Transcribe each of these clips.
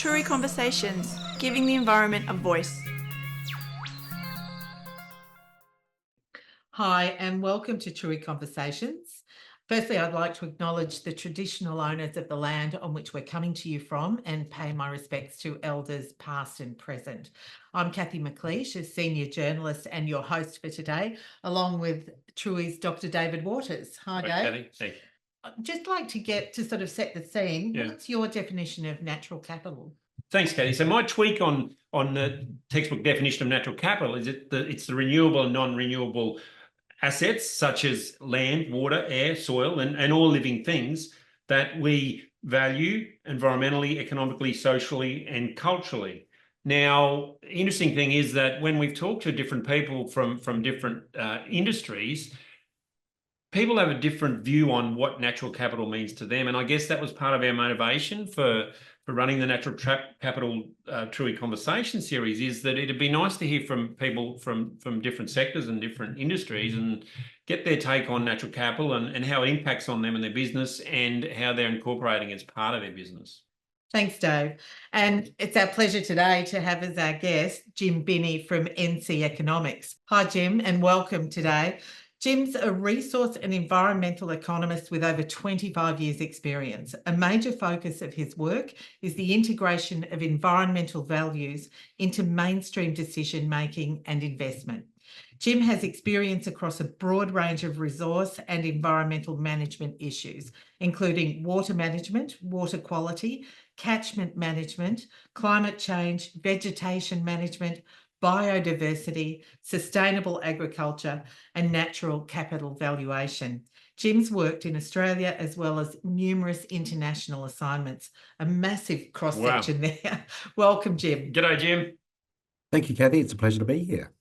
True Conversations, giving the environment a voice. Hi, and welcome to True Conversations. Firstly, I'd like to acknowledge the traditional owners of the land on which we're coming to you from and pay my respects to elders past and present. I'm Kathy McLeish, a senior journalist and your host for today, along with True's Dr. David Waters. Hi, Dave. Kathy. Thank you. I'd just like to get to sort of set the scene. Yeah. What's your definition of natural capital? Thanks, Kathy. So my tweak on the textbook definition of natural capital is it's the renewable and non-renewable assets such as land, water, air, soil, and all living things that we value environmentally, economically, socially, and culturally. Now, the interesting thing is that when we've talked to different people from different industries, people have a different view on what natural capital means to them. And I guess that was part of our motivation for running the Natural Capital True Conversation series, is that it'd be nice to hear from people from different sectors and different industries and get their take on natural capital and how it impacts on them and their business and how they're incorporating it as part of their business. Thanks, Dave. And it's our pleasure today to have as our guest Jim Binney from NC Economics. Hi, Jim, and welcome today. Jim's a resource and environmental economist with over 25 years' experience. A major focus of his work is the integration of environmental values into mainstream decision-making and investment. Jim has experience across a broad range of resource and environmental management issues, including water management, water quality, catchment management, climate change, vegetation management, biodiversity, sustainable agriculture, and natural capital valuation. Jim's worked in Australia as well as numerous international assignments. A massive cross-section there. Welcome, Jim. G'day, Jim. Thank you, Kathy. It's a pleasure to be here.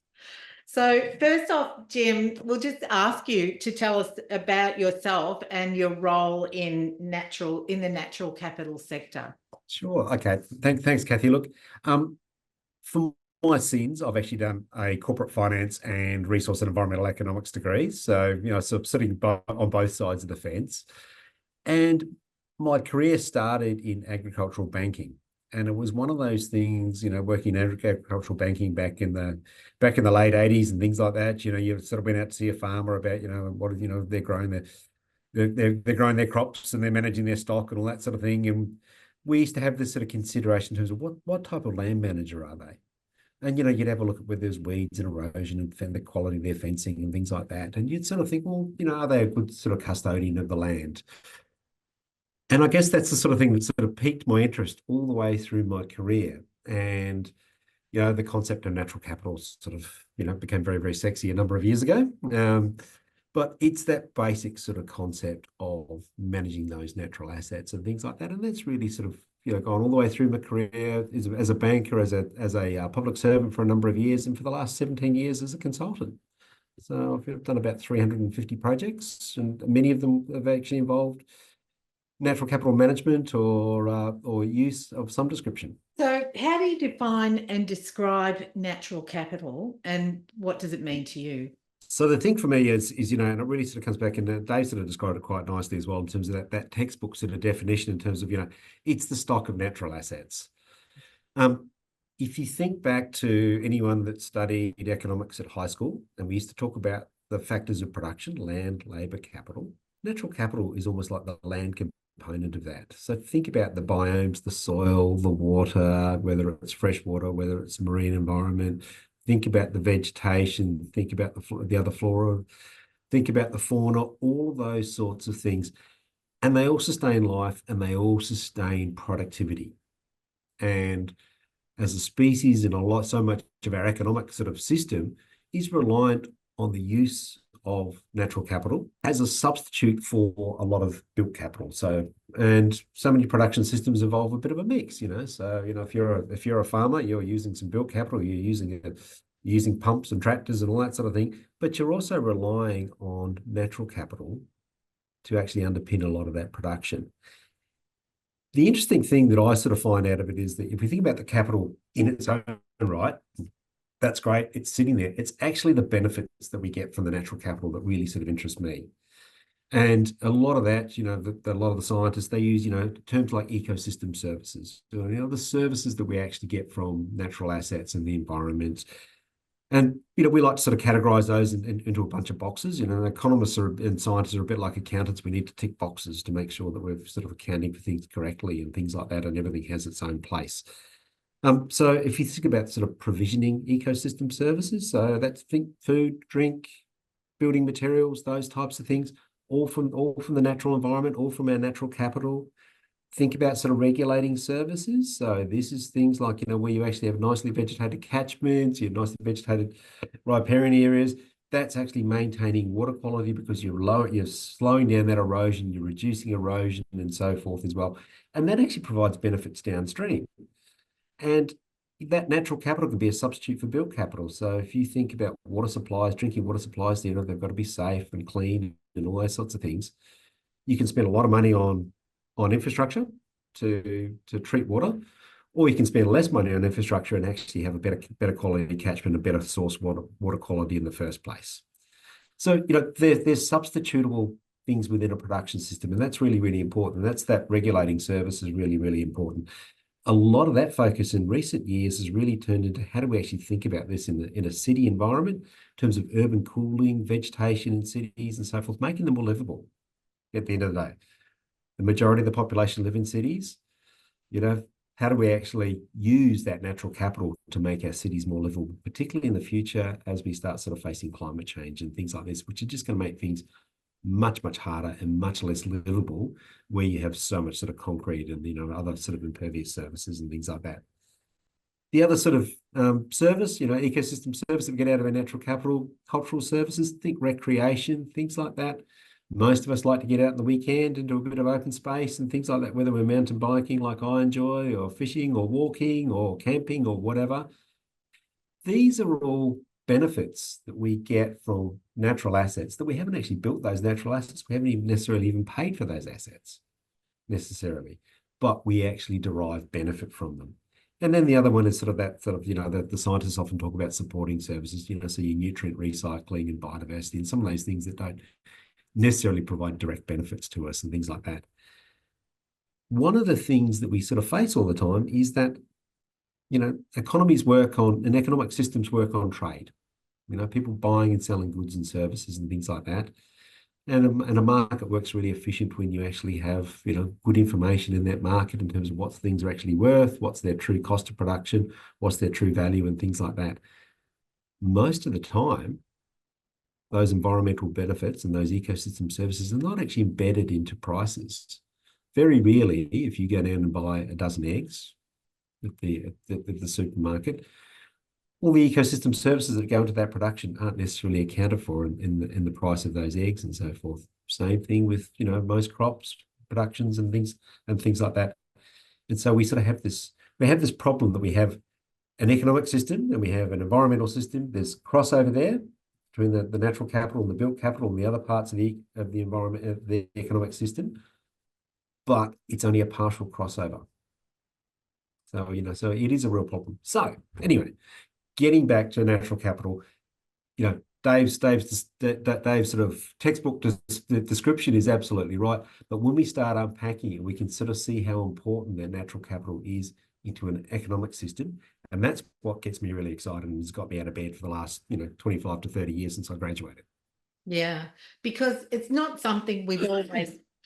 So first off, Jim, we'll just ask you to tell us about yourself and your role in the natural capital sector. Sure. Okay. Thanks, Kathy. Look, for my sins, I've actually done a corporate finance and resource and environmental economics degree. So, so sitting on both sides of the fence. And my career started in agricultural banking. And it was one of those things, working in agricultural banking back in the late 80s and things like that. You sort of went out to see a farmer about, what they're growing they're growing their crops and they're managing their stock and all that sort of thing. And we used to have this sort of consideration in terms of what type of land manager are they? And, you'd have a look at whether there's weeds and erosion and the quality of their fencing and things like that. And you'd sort of think, well, are they a good sort of custodian of the land? And I guess that's the sort of thing that sort of piqued my interest all the way through my career. And, the concept of natural capital sort of, became very, very sexy a number of years ago. But it's that basic sort of concept of managing those natural assets and things like that. And that's really sort of, gone all the way through my career as a banker, as a public servant for a number of years, and for the last 17 years as a consultant. So I've done about 350 projects, and many of them have actually involved natural capital management or use of some description. So how do you define and describe natural capital, and what does it mean to you? So the thing for me is and it really sort of comes back, and Dave sort of described it quite nicely as well, in terms of that textbook sort of definition, in terms of, it's the stock of natural assets. If you think back to anyone that studied economics at high school, and we used to talk about the factors of production, land, labour, capital, natural capital is almost like the land component of that. So think about the biomes, the soil, the water, whether it's fresh water, whether it's marine environment. Think about the vegetation, think about the other flora, think about the fauna, all of those sorts of things. And they all sustain life, and they all sustain productivity. And as a species, and so much of our economic sort of system is reliant on the use of natural capital as a substitute for a lot of built capital. And so many production systems involve a bit of a mix, So, if you're a farmer, you're using some built capital, you're using pumps and tractors and all that sort of thing, but you're also relying on natural capital to actually underpin a lot of that production. The interesting thing that I sort of find out of it is that if we think about the capital in its own right, that's great. It's sitting there. It's actually the benefits that we get from the natural capital that really sort of interest me. And a lot of that, a lot of the scientists, they use, terms like ecosystem services, the services that we actually get from natural assets and the environment. And, we like to sort of categorize those into a bunch of boxes. Economists and scientists are a bit like accountants. We need to tick boxes to make sure that we're sort of accounting for things correctly and things like that, and everything has its own place. So if you think about sort of provisioning ecosystem services, so that's food, drink, building materials, those types of things, all from the natural environment, all from our natural capital. Think about sort of regulating services. So this is things like, where you actually have nicely vegetated catchments, you have nicely vegetated riparian areas. That's actually maintaining water quality because you're slowing down that erosion, you're reducing erosion and so forth as well. And that actually provides benefits downstream. And that natural capital can be a substitute for built capital. So if you think about water supplies, drinking water supplies, they've got to be safe and clean and all those sorts of things. You can spend a lot of money on infrastructure to treat water, or you can spend less money on infrastructure and actually have a better quality catchment and better source water quality in the first place. So, there's substitutable things within a production system, and that's really, really important. And that's that regulating service is really, really important. A lot of that focus in recent years has really turned into how do we actually think about this in a city environment in terms of urban cooling, vegetation in cities and so forth, making them more livable at the end of the day. The majority of the population live in cities. How do we actually use that natural capital to make our cities more livable, particularly in the future as we start sort of facing climate change and things like this, which are just going to make things much, much harder and much less livable where you have so much sort of concrete and, other sort of impervious surfaces and things like that. The other sort of service, ecosystem service that we get out of our natural capital, cultural services, think recreation, things like that. Most of us like to get out on the weekend and do a bit of open space and things like that, whether we're mountain biking like I enjoy, or fishing or walking or camping or whatever. These are all benefits that we get from natural assets that we haven't actually built those natural assets. We haven't even necessarily even paid for those assets necessarily, but we actually derive benefit from them. And then the other one is sort of the scientists often talk about supporting services, so your nutrient recycling and biodiversity and some of those things that don't necessarily provide direct benefits to us and things like that. One of the things that we sort of face all the time is that economies work on, and economic systems work on trade. People buying and selling goods and services and things like that. And a market works really efficient when you actually have, good information in that market in terms of what things are actually worth, what's their true cost of production, what's their true value and things like that. Most of the time, those environmental benefits and those ecosystem services are not actually embedded into prices. Very rarely, if you go down and buy a dozen eggs at the supermarket, all the ecosystem services that go into that production aren't necessarily accounted for in the price of those eggs and so forth. Same thing with most crops, productions and things like that. And so we sort of have this problem that we have an economic system and we have an environmental system. There's crossover there between the natural capital and the built capital and the other parts of the environment, of the economic system, but it's only a partial crossover. So, so it is a real problem. So anyway, getting back to natural capital, Dave's sort of textbook description is absolutely right. But when we start unpacking it, we can sort of see how important that natural capital is into an economic system. And that's what gets me really excited and has got me out of bed for the last, 25 to 30 years since I graduated. Yeah, because it's not something we've always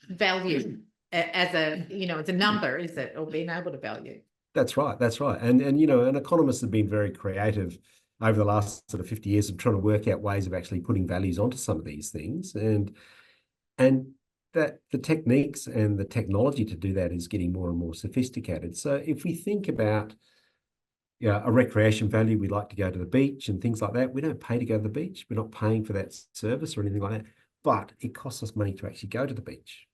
valued as a number, is it? Or being able to value. That's right. And economists have been very creative over the last sort of 50 years of trying to work out ways of actually putting values onto some of these things. And that the techniques and the technology to do that is getting more and more sophisticated. So if we think about a recreation value, we like to go to the beach and things like that. We don't pay to go to the beach. We're not paying for that service or anything like that, but it costs us money to actually go to the beach.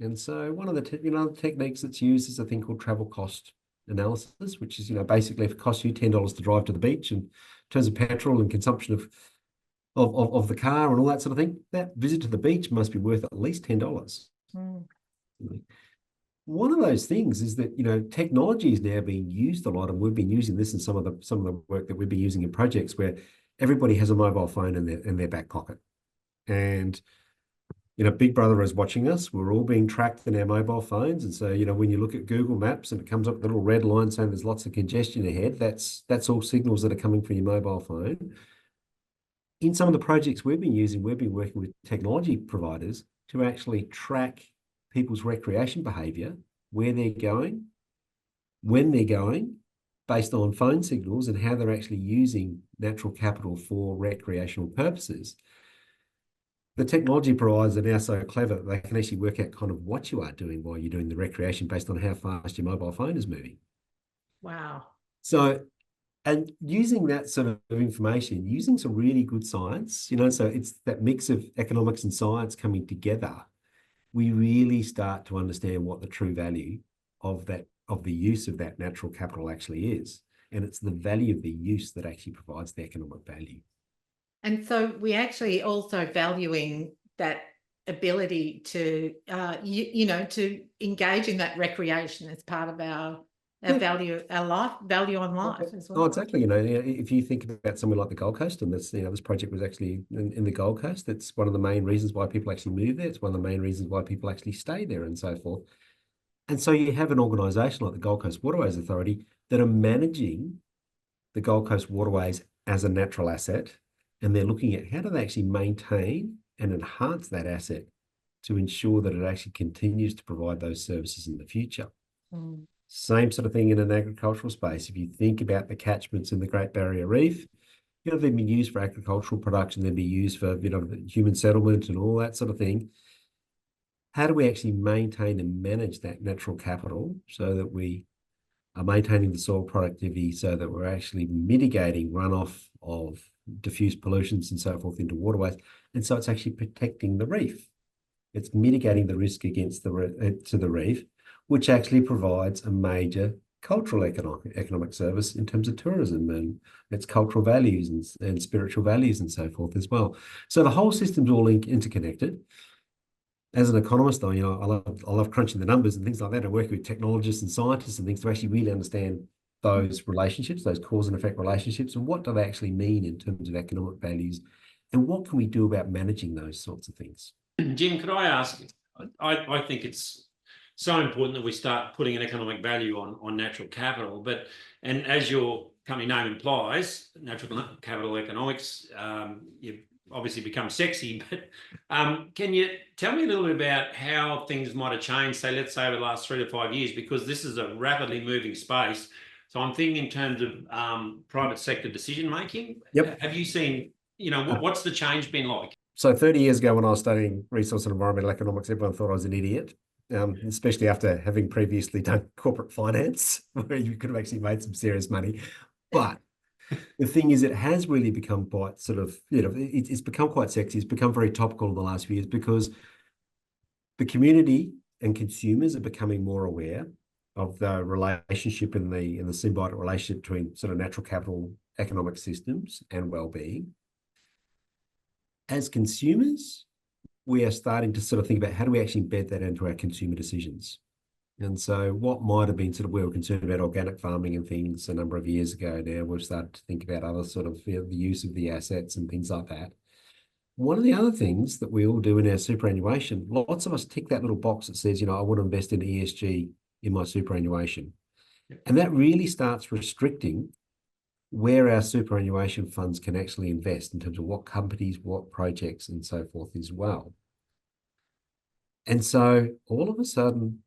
And so one of the techniques that's used is a thing called travel cost analysis, which is, basically if it costs you $10 to drive to the beach in terms of petrol and consumption of the car and all that sort of thing, that visit to the beach must be worth at least $10. Mm. One of those things is that, technology is now being used a lot, and we've been using this in some of the work that we've been using in projects where everybody has a mobile phone in their back pocket. And, Big Brother is watching us. We're all being tracked in our mobile phones. And so, when you look at Google Maps and it comes up with a little red line saying there's lots of congestion ahead, that's all signals that are coming from your mobile phone. In some of the projects we've been using, we've been working with technology providers to actually track people's recreation behaviour, where they're going, when they're going, based on phone signals and how they're actually using natural capital for recreational purposes. The technology providers are now so clever that they can actually work out kind of what you are doing while you're doing the recreation based on how fast your mobile phone is moving. Wow. So, and using that sort of information, using some really good science, so it's that mix of economics and science coming together, we really start to understand what the true value of the use of that natural capital actually is. And it's the value of the use that actually provides the economic value. And so we actually also valuing that ability to, to engage in that recreation as part of our value, our life, value on life as well. Oh, exactly. If you think about somewhere like the Gold Coast, and this, this project was actually in the Gold Coast, that's one of the main reasons why people actually move there. It's one of the main reasons why people actually stay there and so forth. And so you have an organisation like the Gold Coast Waterways Authority that are managing the Gold Coast waterways as a natural asset, and they're looking at how do they actually maintain and enhance that asset to ensure that it actually continues to provide those services in the future. Mm. Same sort of thing in an agricultural space. If you think about the catchments in the Great Barrier Reef, they've been used for agricultural production, they've been used for, human settlement and all that sort of thing. How do we actually maintain and manage that natural capital so that we are maintaining the soil productivity, so that we're actually mitigating runoff of diffuse pollutions and so forth into waterways, and so it's actually protecting the reef. It's mitigating the risk against to the reef, which actually provides a major cultural economic service in terms of tourism and its cultural values and spiritual values and so forth as well. So the whole system's all interconnected. As an economist, I love crunching the numbers and things like that, and working with technologists and scientists and things to actually really understand those relationships, those cause and effect relationships, and what do they actually mean in terms of economic values, and what can we do about managing those sorts of things. Jim, could I ask, I think it's so important that we start putting an economic value on natural capital, and as your company name implies, natural capital economics, you've obviously become sexy, but can you tell me a little bit about how things might have changed, let's say over the last 3 to 5 years, because this is a rapidly moving space. So I'm thinking in terms of private sector decision making. Yep. Have you seen, what's the change been like? So 30 years ago when I was studying resource and environmental economics, everyone thought I was an idiot, especially after having previously done corporate finance, where you could have actually made some serious money. But the thing is, it has really become quite sort of, it's become quite sexy. It's become very topical in the last few years because the community and consumers are becoming more aware of the relationship in the symbiotic relationship between sort of natural capital, economic systems and well-being. As consumers, we are starting to sort of think about how do we actually embed that into our consumer decisions. And so what might have been sort of, we were concerned about organic farming and things a number of years ago, now we've started to think about other sort of the use of the assets and things like that. One of the other things that we all do in our superannuation, lots of us tick that little box that says, I want to invest in ESG in my superannuation. And that really starts restricting where our superannuation funds can actually invest in terms of what companies, what projects and so forth as well. And so all of a sudden,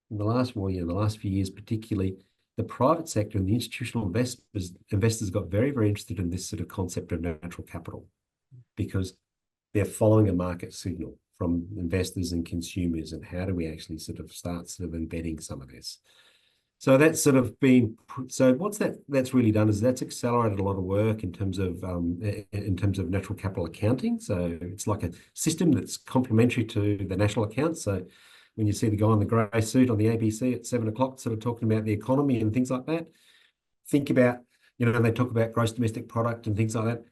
in the last few years, particularly, the private sector and the institutional investors got very, very interested in this sort of concept of natural capital because they're following a market signal from investors and consumers, and how do we actually sort of start sort of embedding some of this. So that's sort of been, so what's that's really done is that's accelerated a lot of work in terms of natural capital accounting. So it's like a system that's complementary to the national accounts. So when you see the guy in the grey suit on the ABC at 7 o'clock sort of talking about the economy and things like that, think about, they talk about gross domestic product and things like that.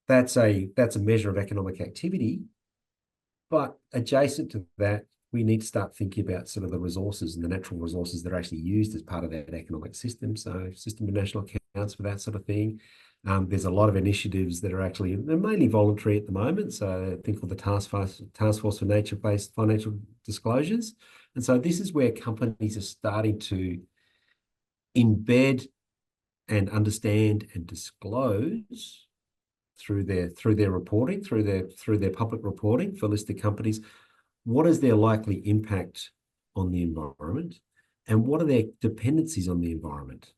That's a measure of economic activity. But adjacent to that, we need to start thinking about sort of the resources and the natural resources that are actually used as part of that economic system. So system of national accounts for that sort of thing. There's a lot of initiatives that are actually, they're mainly voluntary at the moment. So I think called the Task Force for Nature-Based Financial Disclosures. And so this is where companies are starting to embed and understand and disclose through their reporting, through their public reporting for listed companies, what is their likely impact on the environment, and what are their dependencies on the environment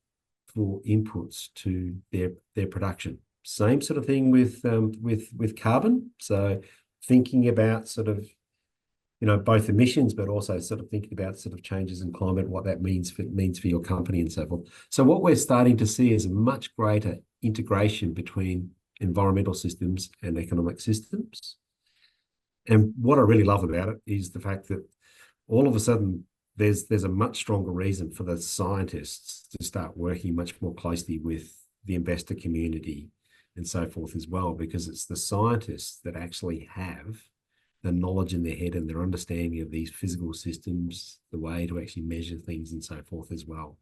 for inputs to their production. Same sort of thing with carbon. So thinking about sort of, you know, both emissions, but also sort of thinking about sort of changes in climate, what that means for your company and so forth. So what we're starting to see is a much greater integration between environmental systems and economic systems. And what I really love about it is the fact that all of a sudden there's a much stronger reason for the scientists to start working much more closely with the investor community and so forth as well, because it's the scientists that actually have the knowledge in their head and their understanding of these physical systems, the way to actually measure things and so forth as well.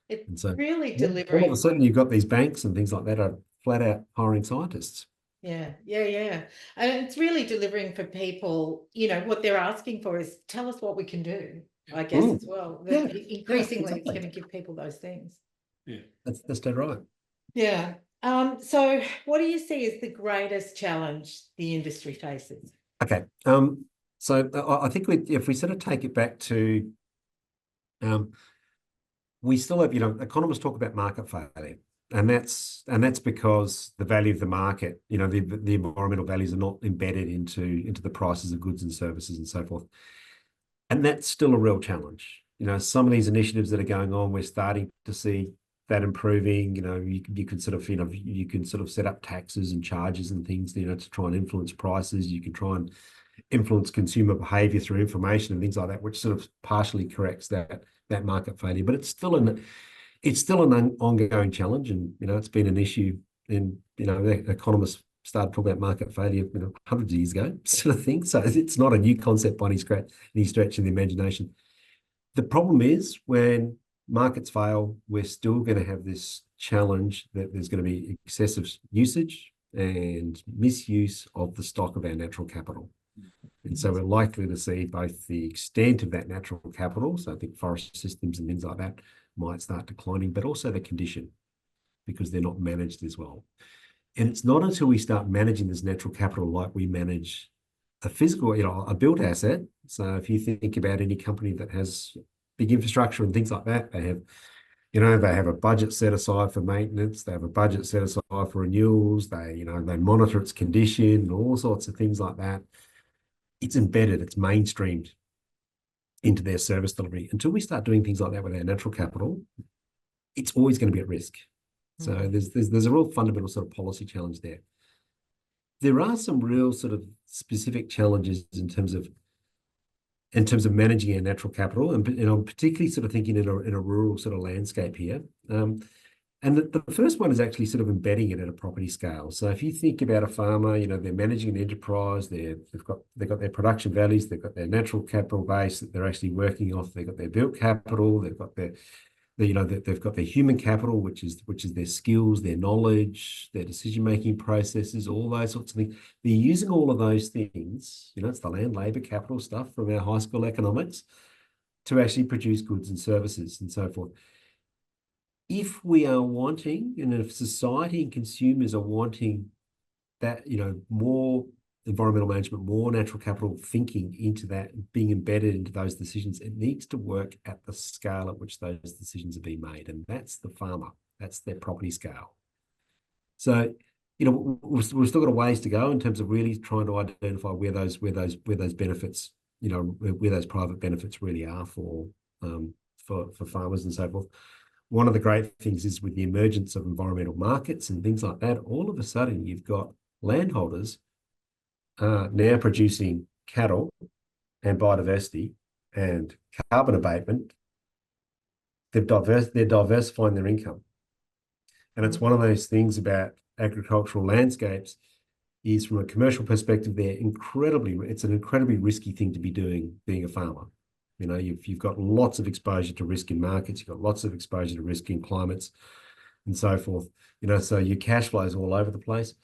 It's so really all delivering. of a sudden you've got these banks and things like that are flat out hiring scientists. Yeah. And it's really delivering for people, you know, what they're asking for is tell us what we can do, I guess, as well. Yeah, Increasingly, exactly. it's going to give people those things. Yeah. That's dead right. Yeah. So what do you see as the greatest challenge the industry faces? Okay. So I think if we sort of take it back to, we still have, you know, economists talk about market failure, and that's because the value of the market, you know, the environmental values are not embedded into the prices of goods and services and so forth, and that's still a real challenge. You know, some of these initiatives that are going on, we're starting to see that improving. You know, you can sort of, you know, you can sort of set up taxes and charges and things, you know, to try and influence prices. You can try and influence consumer behavior through information and things like that, which sort of partially corrects that market failure. But it's still an ongoing challenge, and you know, it's been an issue. In, you know, economists started talking about market failure, you know, hundreds of years ago, sort of thing. So it's not a new concept by any stretch of the imagination. The problem is when markets fail, we're still going to have this challenge that there's going to be excessive usage and misuse of the stock of our natural capital. And so we're likely to see both the extent of that natural capital, so I think forest systems and things like that might start declining, but also the condition, because they're not managed as well. And it's not until we start managing this natural capital like we manage a physical, you know, a built asset. So if you think about any company that has big infrastructure and things like that, they have, you know, they have a budget set aside for maintenance, they have a budget set aside for renewals, they monitor its condition and all sorts of things like that. It's embedded, it's mainstreamed into their service delivery. Until we start doing things like that with our natural capital, it's always going to be at risk. So there's a real fundamental sort of policy challenge there. There are some real sort of specific challenges in terms of managing our natural capital, and I'm particularly sort of thinking in a rural sort of landscape here. And the first one is actually sort of embedding it at a property scale. So if you think about a farmer, you know, they're managing an enterprise, they've got their production values, they've got their natural capital base that they're actually working off, they've got their built capital, they've got they've got their human capital, which is their skills, their knowledge, their decision-making processes, all those sorts of things. They're using all of those things, you know, it's the land, labor, capital stuff from our high school economics, to actually produce goods and services and so forth. If we are wanting, and if society and consumers are wanting that, you know, more environmental management, more natural capital thinking into that, being embedded into those decisions, it needs to work at the scale at which those decisions are being made. And that's the farmer, that's their property scale. So, you know, we've still got a ways to go in terms of really trying to identify where those benefits, you know, where those private benefits really are for farmers and so forth. One of the great things is with the emergence of environmental markets and things like that, all of a sudden you've got landholders now producing cattle and biodiversity and carbon abatement. They're diversifying their income. And it's one of those things about agricultural landscapes is, from a commercial perspective, it's an incredibly risky thing to be doing, being a farmer. You know, you've got lots of exposure to risk in markets, you've got lots of exposure to risk in climates and so forth. So your cash flow is all over the place.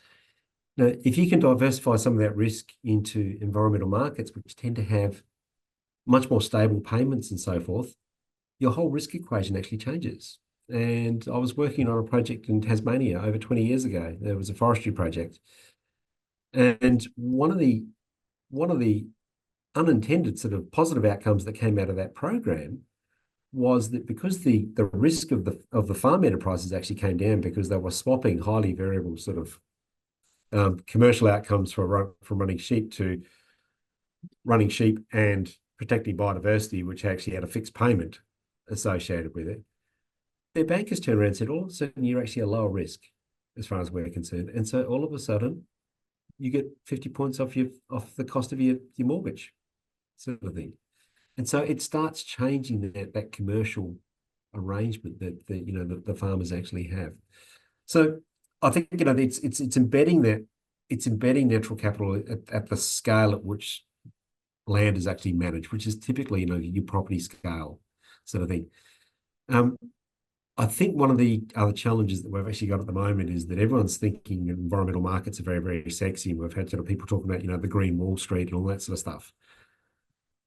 Now, if you can diversify some of that risk into environmental markets, which tend to have much more stable payments and so forth, your whole risk equation actually changes. And I was working on a project in Tasmania over 20 years ago. There was a forestry project. And one of the unintended sort of positive outcomes that came out of that program was that because the risk of the farm enterprises actually came down because they were swapping highly variable sort of commercial outcomes from running sheep to running sheep and protecting biodiversity, which actually had a fixed payment associated with it. Their bankers turned around and said, all of a sudden, you're actually a lower risk as far as we're concerned. And so all of a sudden, you get 50 points off the cost of your mortgage, sort of thing. And so it starts changing that commercial arrangement that the farmers actually have. So I think it's embedding natural capital at the scale at which land is actually managed, which is typically your property scale sort of thing. I think one of the other challenges that we've actually got at the moment is that everyone's thinking environmental markets are very, very sexy. And we've had sort of people talking about, the green Wall Street and all that sort of stuff.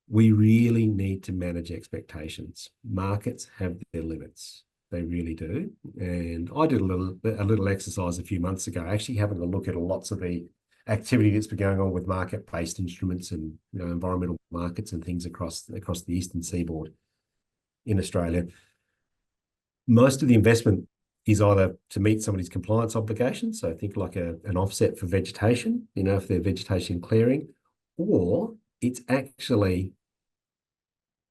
We really need to manage expectations. Markets have their limits. They really do. And I did a little exercise a few months ago, actually having a look at lots of the activity that's been going on with market-based instruments and environmental markets and things across the eastern seaboard in Australia. Most of the investment is either to meet somebody's compliance obligations, so think like an offset for vegetation, if they're vegetation clearing, or it's actually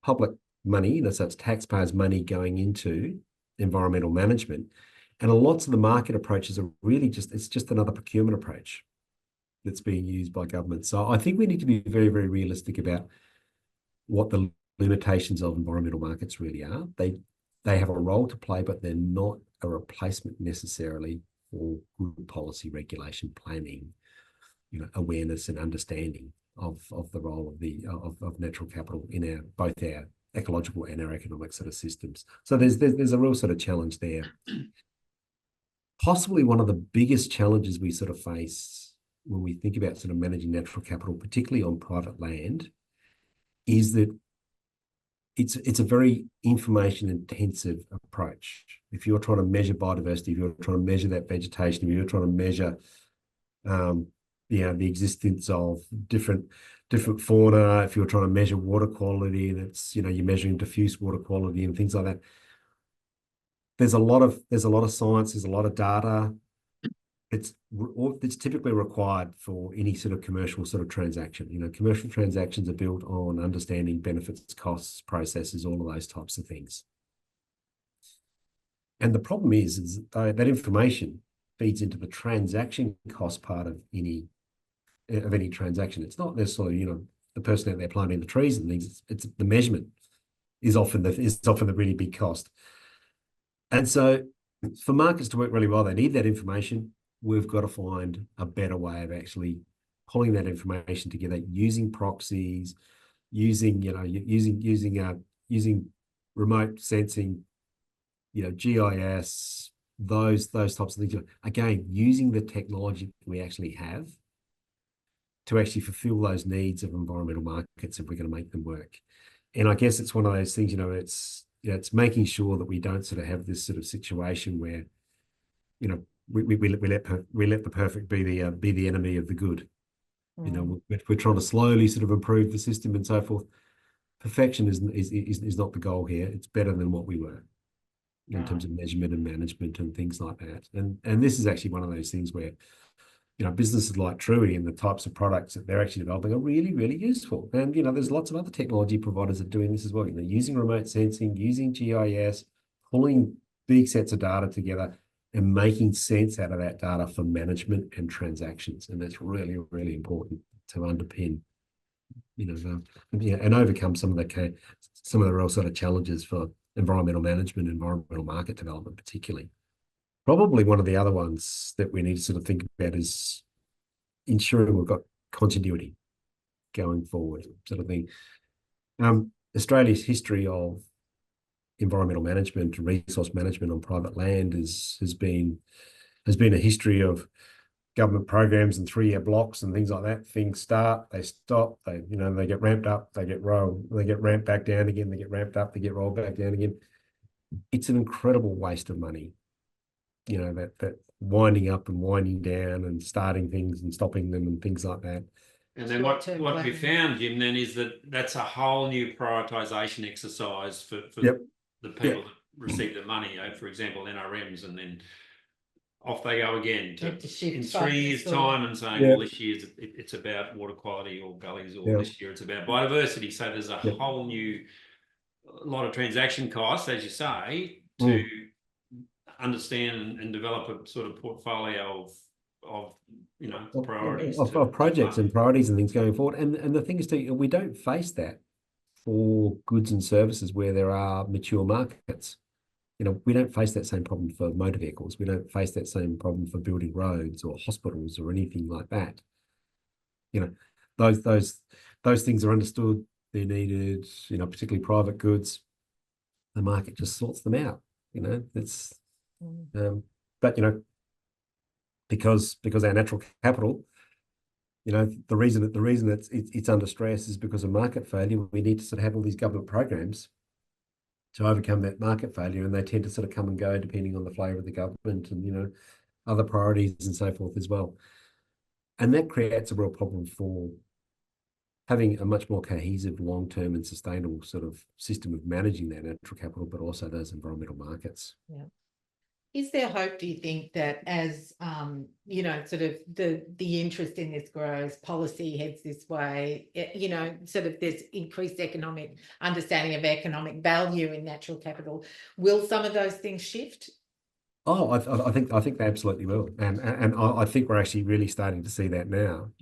public money, so it's taxpayers' money going into environmental management. And lots of the market approaches are really it's just another procurement approach that's being used by government. So I think we need to be very, very realistic about what the limitations of environmental markets really are. They have a role to play, but they're not a replacement necessarily for good policy, regulation, planning, awareness and understanding of the role of natural capital in both our ecological and our economic sort of systems. So there's a real sort of challenge there. Possibly one of the biggest challenges we sort of face when we think about sort of managing natural capital, particularly on private land, is that it's a very information intensive approach. If you're trying to measure biodiversity, if you're trying to measure that vegetation, if you're trying to measure the existence of different fauna, if you're trying to measure water quality, and it's you're measuring diffuse water quality and things like that. There's a lot of science, there's a lot of data. It's typically required for any sort of commercial sort of transaction. Commercial transactions are built on understanding benefits, costs, processes, all of those types of things. And the problem is that information feeds into the transaction cost part of any transaction. It's not necessarily the person out there planting the trees and things. It's the measurement is often the really big cost. And so for markets to work really well, they need that information. We've got to find a better way of actually pulling that information together, using proxies, using remote sensing, GIS, those types of things. Again, using the technology we actually have to actually fulfill those needs of environmental markets if we're going to make them work. And I guess it's one of those things, it's making sure that we don't sort of have this sort of situation where, we let the perfect be the enemy of the good. We're trying to slowly sort of improve the system and so forth. Perfection is not the goal here. It's better than what we were in terms of measurement and management and things like that. And this is actually one of those things where businesses like Truey and the types of products that they're actually developing are really, really useful. And there's lots of other technology providers that are doing this as well. Using remote sensing, using GIS, pulling big sets of data together and making sense out of that data for management and transactions. And that's really, really important to underpin, and overcome some of the real sort of challenges for environmental management, environmental market development, particularly. Probably one of the other ones that we need to sort of think about is ensuring we've got continuity going forward, sort of thing. Australia's history of environmental management, resource management on private land has been a history of government programs and 3-year blocks and things like that. Things start, they stop, they get ramped up, they get ramped back down again, they get ramped up, they get rolled back down again. It's an incredible waste of money, that winding up and winding down and starting things and stopping them and things like that. And then what we found, Jim, then is that's a whole new prioritisation exercise for the people that receive the money. For example, NRMs, and then off they go again in 3 years' time and saying, well, this year it's about water quality or gullies, or this year it's about biodiversity. So there's a whole new lot of transaction costs, as you say, to understand and develop a sort of portfolio of priorities of projects and priorities and things going forward. And the thing is, we don't face that for goods and services where there are mature markets. We don't face that same problem for motor vehicles. We don't face that same problem for building roads or hospitals or anything like that. Those things are understood. They're needed. Particularly private goods. The market just sorts them out. It's but because our natural capital, the reason it's under stress is because of market failure. We need to sort of have all these government programs to overcome that market failure, and they tend to sort of come and go depending on the flavour of the government and other priorities and so forth as well. And that creates a real problem for having a much more cohesive, long-term and sustainable sort of system of managing that natural capital, but also those environmental markets. Yeah. Is there hope, do you think, that as, sort of the interest in this grows, policy heads this way, sort of this increased economic understanding of economic value in natural capital, will some of those things shift? Oh, I think they absolutely will. And I think we're actually really starting to see that now.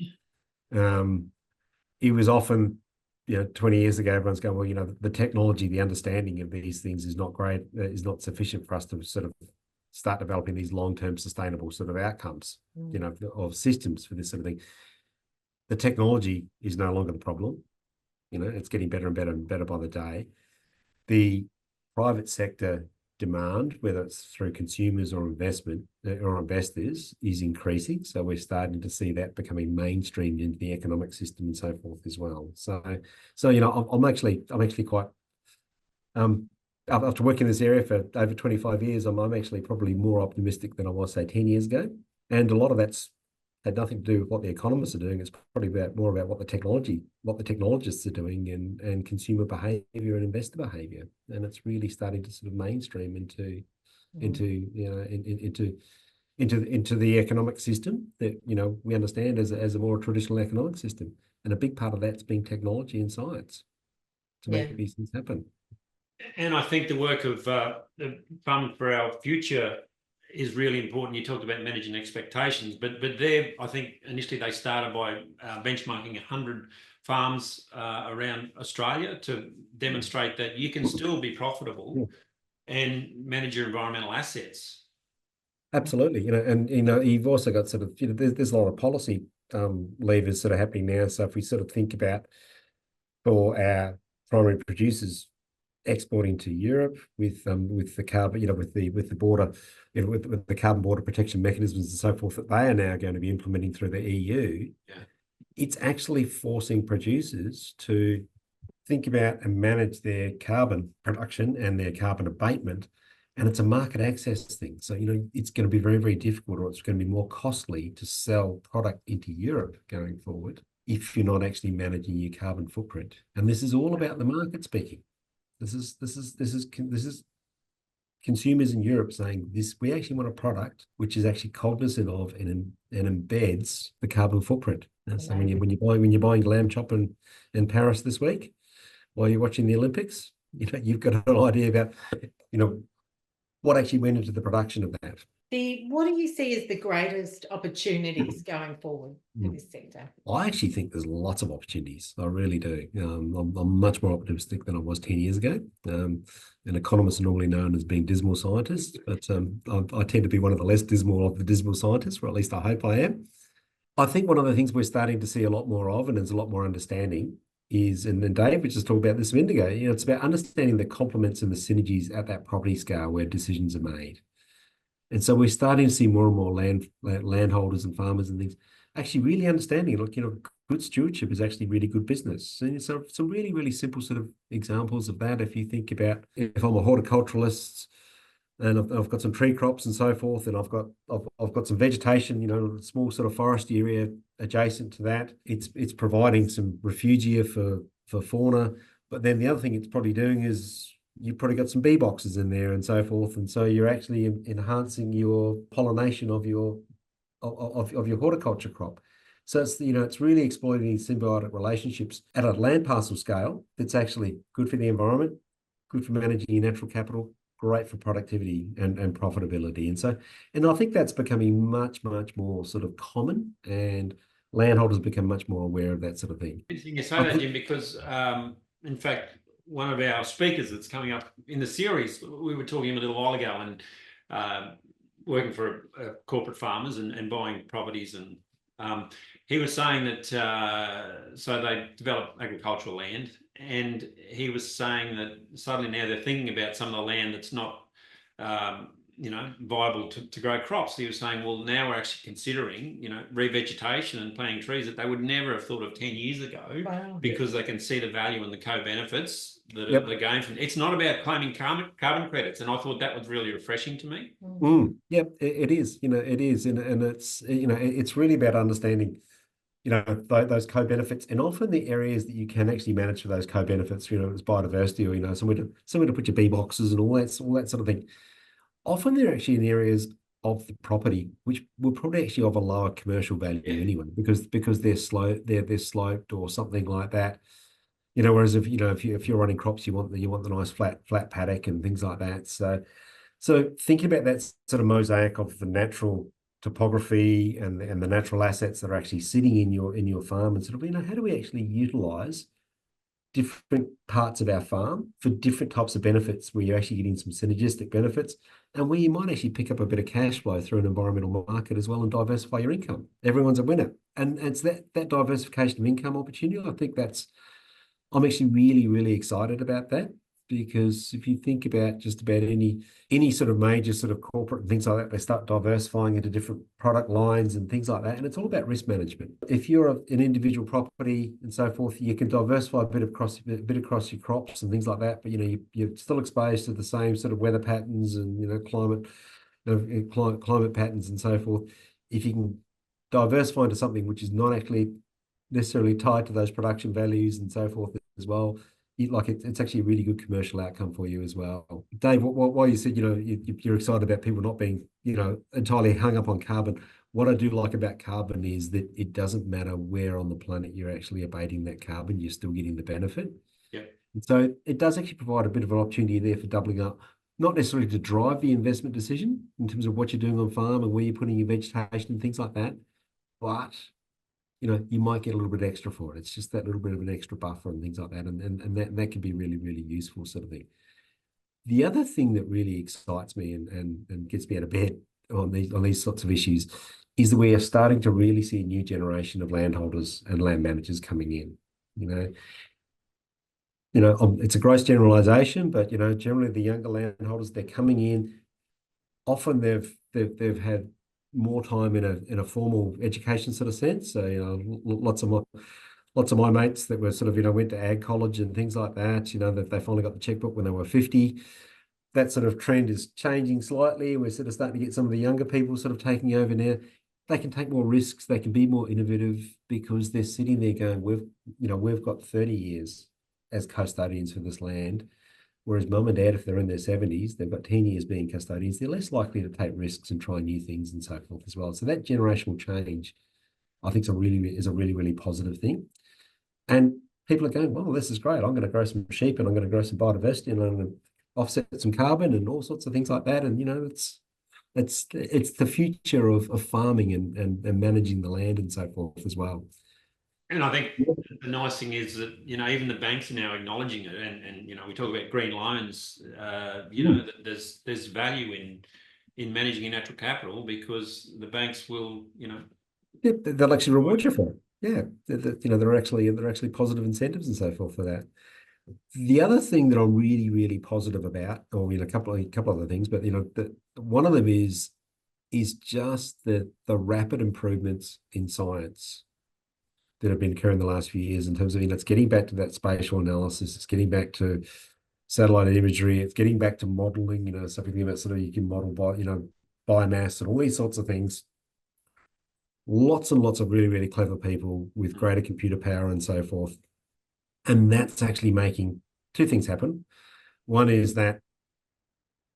It was often, 20 years ago, everyone's going, well, the technology, the understanding of these things is not great, is not sufficient for us to sort of start developing these long-term sustainable sort of outcomes, of systems for this sort of thing. The technology is no longer the problem. It's getting better and better and better by the day. The private sector demand, whether it's through consumers or investors, is increasing. So we're starting to see that becoming mainstreamed into the economic system and so forth as well. So I'm actually quite after working in this area for over 25 years, I'm actually probably more optimistic than I was, say, 10 years ago. And a lot of that's had nothing to do with what the economists are doing. It's probably more about what the technologists are doing and consumer behaviour and investor behaviour. And it's really starting to sort of mainstream into the economic system that we understand as a more traditional economic system. And a big part of that's been technology and science to make these things happen. And I think the work of the Fund for Our Future is really important. You talked about managing expectations, but there, I think initially they started by benchmarking 100 farms around Australia to demonstrate that you can still be profitable and manage your environmental assets. Absolutely, and you've also got sort of there's a lot of policy levers sort of happening now. So if we sort of think about for our primary producers exporting to Europe with the carbon, with the border, with the carbon border protection mechanisms and so forth that they are now going to be implementing through the EU, it's actually forcing producers to think about and manage their carbon production and their carbon abatement. And it's a market access thing. So, it's going to be very, very difficult, or it's going to be more costly to sell product into Europe going forward if you're not actually managing your carbon footprint. And this is all about the market speaking. This is consumers in Europe saying this. We actually want a product which is actually cognizant of and embeds the carbon footprint. And so when you're buying lamb chop in Paris this week, while you're watching the Olympics, you've got an idea about what actually went into the production of that. What do you see as the greatest opportunities going forward in this sector? I actually think there's lots of opportunities. I really do. I'm much more optimistic than I was 10 years ago. And economists are normally known as being dismal scientists, but I tend to be one of the less dismal of the dismal scientists, or at least I hope I am. I think one of the things we're starting to see a lot more of, and there's a lot more understanding, is, and then Dave just talked about this a minute ago, it's about understanding the complements and the synergies at that property scale where decisions are made. And so we're starting to see more and more landholders and farmers and things actually really understanding, look, good stewardship is actually really good business. And so some really, really simple sort of examples of that. If you think about, if I'm a horticulturalist and I've got some tree crops and so forth, and I've got some vegetation, a small sort of forest area adjacent to that, it's providing some refugia for fauna. But then the other thing it's probably doing is you've probably got some bee boxes in there and so forth, and so you're actually enhancing your pollination of your horticulture crop. So it's really exploiting these symbiotic relationships at a land parcel scale that's actually good for the environment, good for managing your natural capital, great for productivity and profitability. And I think that's becoming much, much more sort of common, and landholders become much more aware of that sort of thing. Interesting you say that, Jim, because in fact, one of our speakers that's coming up in the series, we were talking a little while ago, and working for corporate farmers and buying properties, and he was saying that so they develop agricultural land, and he was saying that suddenly now they're thinking about some of the land that's not viable to grow crops. He was saying, well, now we're actually considering revegetation and planting trees that they would never have thought of 10 years ago. Wow. Because they can see the value and the co-benefits that Yep. are going from. It's not about claiming carbon credits, and I thought that was really refreshing to me. Yep, it is. It is, and it's it's really about understanding those co-benefits, and often the areas that you can actually manage for those co-benefits. It's biodiversity, or somewhere to put your bee boxes and all that sort of thing. Often they're actually in areas of the property which will probably actually of a lower commercial value anyway, because they're sloped or something like that. Whereas if you're running crops, you want the nice flat paddock and things like that. So thinking about that sort of mosaic of the natural topography and the natural assets that are actually sitting in your farm, and sort of how do we actually utilize different parts of our farm for different types of benefits, where you're actually getting some synergistic benefits, and where you might actually pick up a bit of cash flow through an environmental market as well, and diversify your income. Everyone's a winner, and it's that diversification of income opportunity. I think I'm actually really, really excited about that, because if you think about just about any sort of major sort of corporate and things like that, they start diversifying into different product lines and things like that, and it's all about risk management. If you're an individual property and so forth, you can diversify a bit across your crops and things like that, but you're still exposed to the same sort of weather patterns and climate patterns and so forth. If you can diversify into something which is not actually necessarily tied to those production values and so forth as well, it's actually a really good commercial outcome for you as well. Dave, while you said you're excited about people not being entirely hung up on carbon, what I do like about carbon is that it doesn't matter where on the planet you're actually abating that carbon, you're still getting the benefit. Yeah. And so it does actually provide a bit of an opportunity there for doubling up, not necessarily to drive the investment decision in terms of what you're doing on farm and where you're putting your vegetation and things like that, but you might get a little bit extra for it. It's just that little bit of an extra buffer and things like that. And that can be really, really useful sort of thing. The other thing that really excites me and gets me out of bed on these sorts of issues is that we are starting to really see a new generation of landholders and land managers coming in. It's a gross generalization, but generally the younger landholders, they're coming in. Often they've had more time in a formal education sort of sense. So lots of my mates that were sort of went to ag college and things like that. That they finally got the checkbook when they were 50. That sort of trend is changing slightly. We're sort of starting to get some of the younger people sort of taking over now. They can take more risks. They can be more innovative, because they're sitting there going, we've got 30 years as custodians for this land. Whereas mum and dad, if they're in their 70s, they've got 10 years being custodians, they're less likely to take risks and try new things and so forth as well. So that generational change, I think, is a really, really positive thing. And people are going, well, this is great. I'm going to grow some sheep, and I'm going to grow some biodiversity, and I'm going to offset some carbon and all sorts of things like that. And, it's the future of farming and managing the land and so forth as well. And I think the nice thing is that, even the banks are now acknowledging it. And we talk about green loans, that there's value in managing your natural capital, because the banks will, They'll actually reward you for it. yeah, there are actually positive incentives and so forth for that. The other thing that I'm really, really positive about, or a couple of other things, but one of them is just the rapid improvements in science that have been occurring the last few years in terms of, it's getting back to that spatial analysis, it's getting back to satellite imagery, it's getting back to modeling, something about sort of you can model by, biomass and all these sorts of things. Lots and lots of really, really clever people with greater computer power and so forth. And that's actually making two things happen. One is that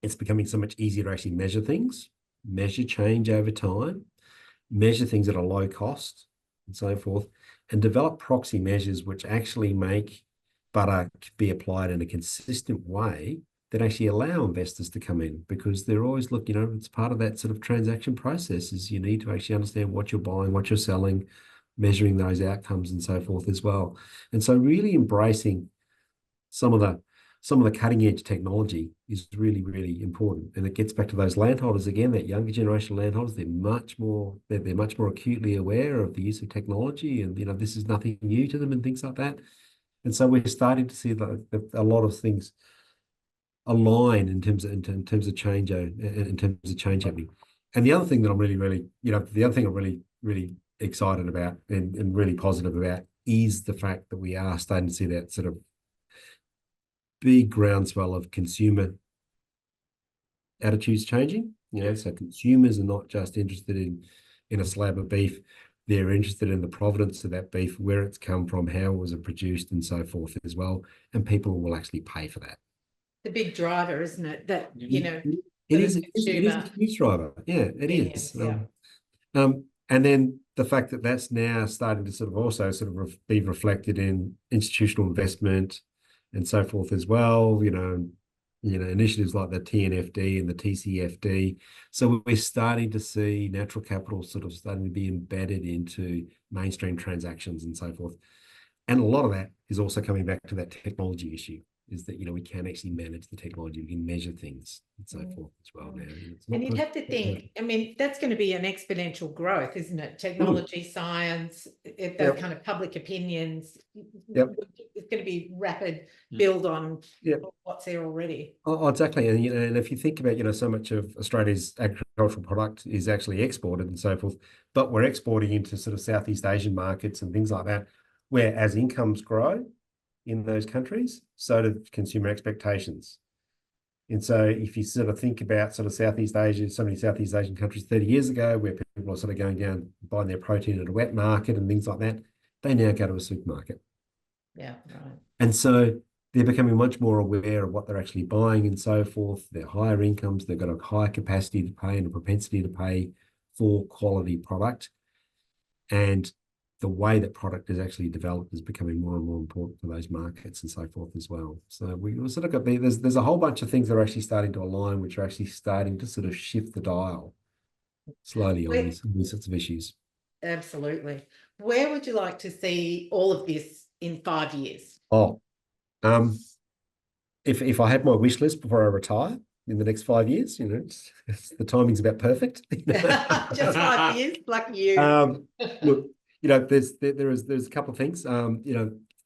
it's becoming so much easier to actually measure things, measure change over time, measure things at a low cost and so forth, and develop proxy measures which actually make but be applied in a consistent way that actually allow investors to come in, because they're always it's part of that sort of transaction process is you need to actually understand what you're buying, what you're selling, measuring those outcomes and so forth as well. And so really embracing some of the cutting edge technology is really, really important. And it gets back to those landholders again, that younger generation landholders, they're much more acutely aware of the use of technology, and this is nothing new to them and things like that. And so we're starting to see a lot of things align in terms of change happening. And the other thing that I'm really excited about and really positive about is the fact that we are starting to see that sort of big groundswell of consumer attitudes changing. So consumers are not just interested in a slab of beef. They're interested in the provenance of that beef, where it's come from, how was it produced, and so forth as well. And people will actually pay for that. The big driver, isn't it? That, it is a huge driver. Yeah, it is. Yeah. And then the fact that that's now starting to sort of also be reflected in institutional investment and so forth as well. Initiatives like the TNFD and the TCFD. So we're starting to see natural capital sort of starting to be embedded into mainstream transactions and so forth. And a lot of that is also coming back to that technology issue, is that, we can actually manage the technology, we can measure things and so forth as well now. And you'd have to think, that's going to be an exponential growth, isn't it? Technology, science, the kind of public opinions. It's going to be rapid build on what's there already. Oh, exactly. And, and if you think about, so much of Australia's agricultural product is actually exported and so forth, but we're exporting into sort of Southeast Asian markets and things like that, where as incomes grow in those countries, so do consumer expectations. And so if you sort of think about sort of Southeast Asia, so many Southeast Asian countries 30 years ago, where people are sort of going down, buying their protein at a wet market and things like that, they now go to a supermarket. Yeah, right. And so they're becoming much more aware of what they're actually buying and so forth. They're higher incomes, they've got a higher capacity to pay and a propensity to pay for quality product. And the way that product is actually developed is becoming more and more important for those markets and so forth as well. So we sort of got there's a whole bunch of things that are actually starting to align, which are actually starting to sort of shift the dial slowly on these sorts of issues. Absolutely. Where would you like to see all of this in 5 years? If I had my wish list before I retire in the next 5 years, the timing's about perfect. Just 5 years, like you. Look, there's a couple of things.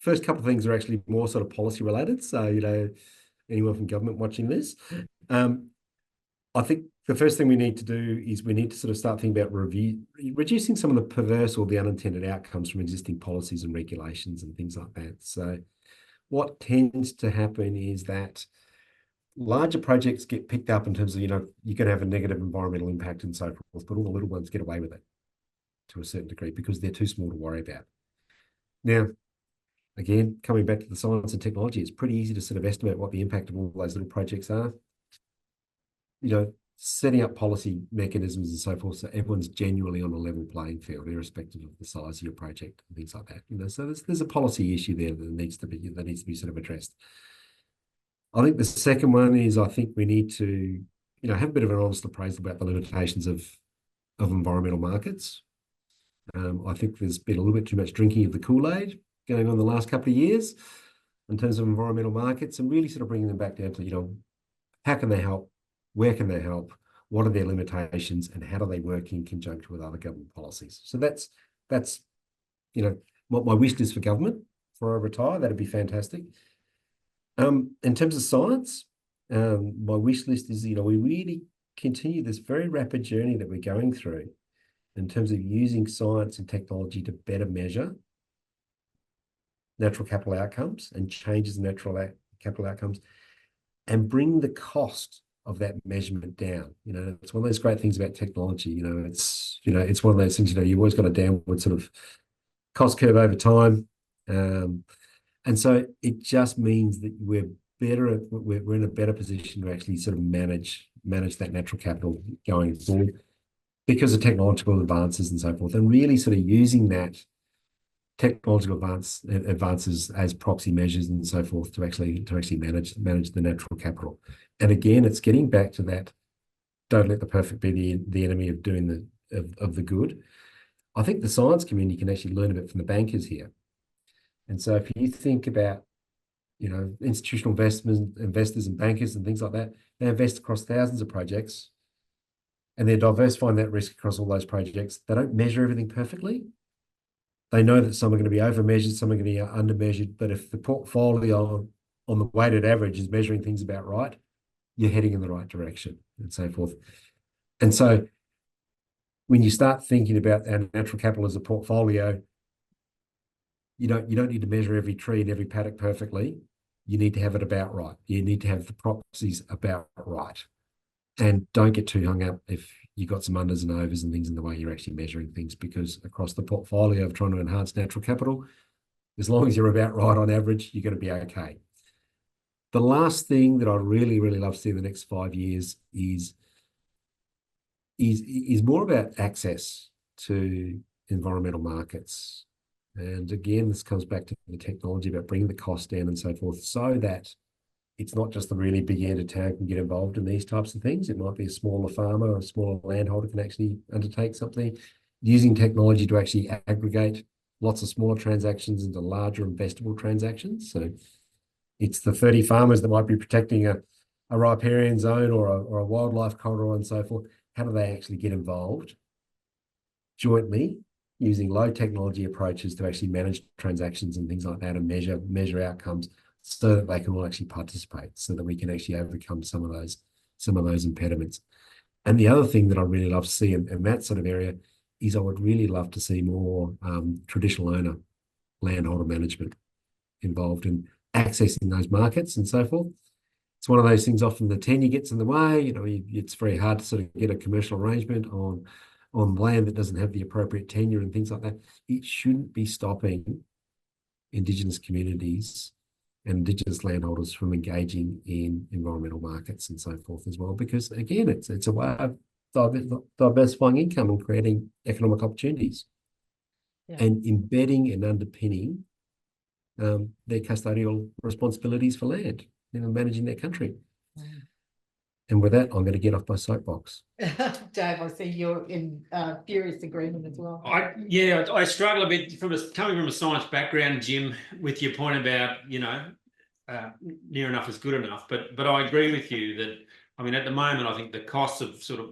First couple of things are actually more sort of policy related. So, anyone from government watching this, I think the first thing we need to do is we need to sort of start thinking about reducing some of the perverse or the unintended outcomes from existing policies and regulations and things like that. So what tends to happen is that larger projects get picked up in terms of, you can have a negative environmental impact and so forth, but all the little ones get away with it to a certain degree because they're too small to worry about. Now, again, coming back to the science and technology, it's pretty easy to sort of estimate what the impact of all those little projects are. Setting up policy mechanisms and so forth, so everyone's genuinely on a level playing field, irrespective of the size of your project and things like that. So there's a policy issue there that needs to be sort of addressed. I think the second one is I think we need to, have a bit of an honest appraisal about the limitations of environmental markets. I think there's been a little bit too much drinking of the Kool-Aid going on the last couple of years in terms of environmental markets, and really sort of bringing them back down to, how can they help? Where can they help? What are their limitations, and how do they work in conjunction with other government policies? So that's what my wish list for government before I retire. That'd be fantastic. In terms of science, my wish list is, we really continue this very rapid journey that we're going through in terms of using science and technology to better measure natural capital outcomes and changes in natural capital outcomes and bring the cost of that measurement down. It's one of those great things about technology. It's one of those things, you've always got a downward sort of cost curve over time. And so it just means that we're in a better position to actually sort of manage that natural capital going forward because of technological advances and so forth, and really sort of using that technological advances as proxy measures and so forth to actually manage the natural capital. And again, it's getting back to that, don't let the perfect be the enemy of doing the good. I think the science community can actually learn a bit from the bankers here. And so if you think about, institutional investors and bankers and things like that, they invest across thousands of projects and they're diversifying that risk across all those projects. They don't measure everything perfectly. They know that some are going to be over-measured, some are going to be under-measured, but if the portfolio on the weighted average is measuring things about right, you're heading in the right direction and so forth. And so when you start thinking about our natural capital as a portfolio, you don't need to measure every tree and every paddock perfectly. You need to have it about right. You need to have the proxies about right. And don't get too hung up if you've got some unders and overs and things in the way you're actually measuring things, because across the portfolio of trying to enhance natural capital, as long as you're about right on average, you're going to be okay. The last thing that I'd really, really love to see in the next 5 years is more about access to environmental markets. And again, this comes back to the technology about bringing the cost down and so forth, so that it's not just the really big end of town can get involved in these types of things. It might be a smaller farmer or a smaller landholder can actually undertake something using technology to actually aggregate lots of smaller transactions into larger investable transactions. So it's the 30 farmers that might be protecting a riparian zone or a wildlife corridor and so forth. How do they actually get involved jointly using low technology approaches to actually manage transactions and things like that and measure outcomes, so that they can all actually participate, so that we can actually overcome some of those impediments. And the other thing that I really love to see in that sort of area is I would really love to see more traditional owner landholder management involved in accessing those markets and so forth. It's one of those things, often the tenure gets in the way. It's very hard to sort of get a commercial arrangement on land that doesn't have the appropriate tenure and things like that. It shouldn't be stopping Indigenous communities and Indigenous landholders from engaging in environmental markets and so forth as well, because again, it's a way of diversifying income and creating economic opportunities, and embedding and underpinning their custodial responsibilities for land, managing their country. And with that, I'm going to get off my soapbox. Dave, I see you're in furious agreement as well. I struggle a bit coming from a science background, Jim, with your point about near enough is good enough. But I agree with you that, at the moment, I think the costs of sort of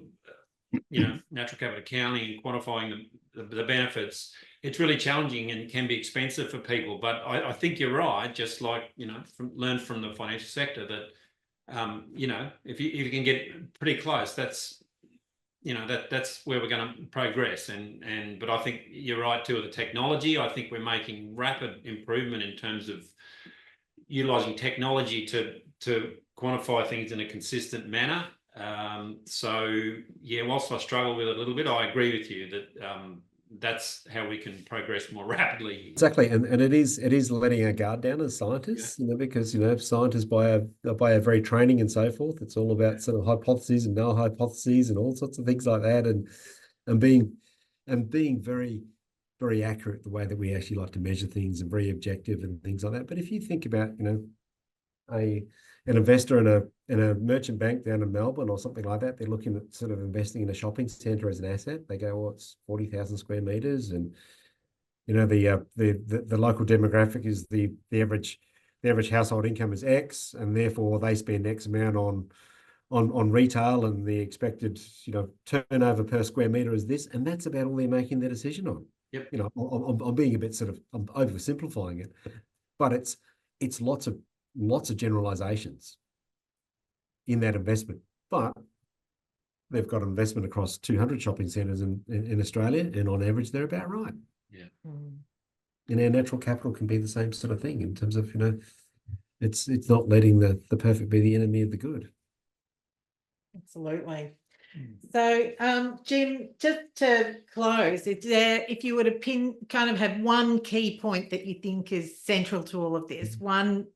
natural capital accounting and quantifying the benefits, it's really challenging and can be expensive for people. But I think you're right. Just like learn from the financial sector that. If you can get pretty close, that's where we're going to progress. But I think you're right too with the technology. I think we're making rapid improvement in terms of utilising technology to quantify things in a consistent manner. Whilst I struggle with it a little bit, I agree with you that that's how we can progress more rapidly. Exactly, and it is letting our guard down as scientists, because scientists by our very training and so forth, it's all about sort of hypotheses and null hypotheses and all sorts of things like that, and being very, very accurate the way that we actually like to measure things, and very objective and things like that. But if you think about an investor in a merchant bank down in Melbourne or something like that, they're looking at sort of investing in a shopping centre as an asset. They go, well, it's 40,000 square metres, and the local demographic is the average household income is X, and therefore they spend X amount on retail, and the expected turnover per square metre is this, and that's about all they're making their decision on. Yep. You know, I'm being a bit I'm oversimplifying it, but it's lots of generalizations in that investment. But they've got investment across 200 shopping centres in Australia, and on average, they're about right. Yeah. And our natural capital can be the same sort of thing in terms of, it's not letting the perfect be the enemy of the good. Absolutely. So, Jim, just to close, if you were to have one key point that you think is central to all of this, one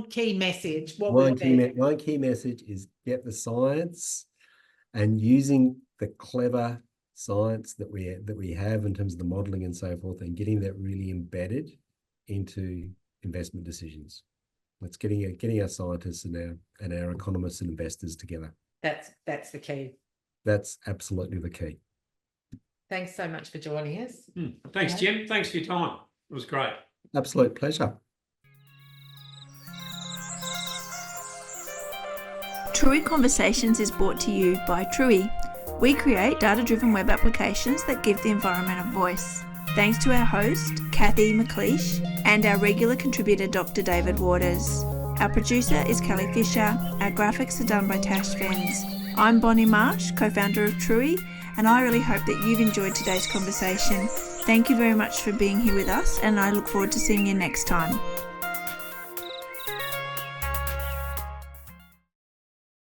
key message, what would it be? One key message is get the science, and using the clever science that we have in terms of the modelling and so forth, and getting that really embedded into investment decisions. Let's getting our scientists and our economists and investors together. That's the key. That's absolutely the key. Thanks so much for joining us. Thanks, Jim. Thanks for your time. It was great. Absolute pleasure. Truey Conversations is brought to you by Truey. We create data-driven web applications that give the environment a voice. Thanks to our host, Kathy McLeish, and our regular contributor, Dr. David Waters. Our producer is Kelly Fisher. Our graphics are done by Tash Fens. I'm Bonnie Marsh, co-founder of Truey, and I really hope that you've enjoyed today's conversation. Thank you very much for being here with us, and I look forward to seeing you next time.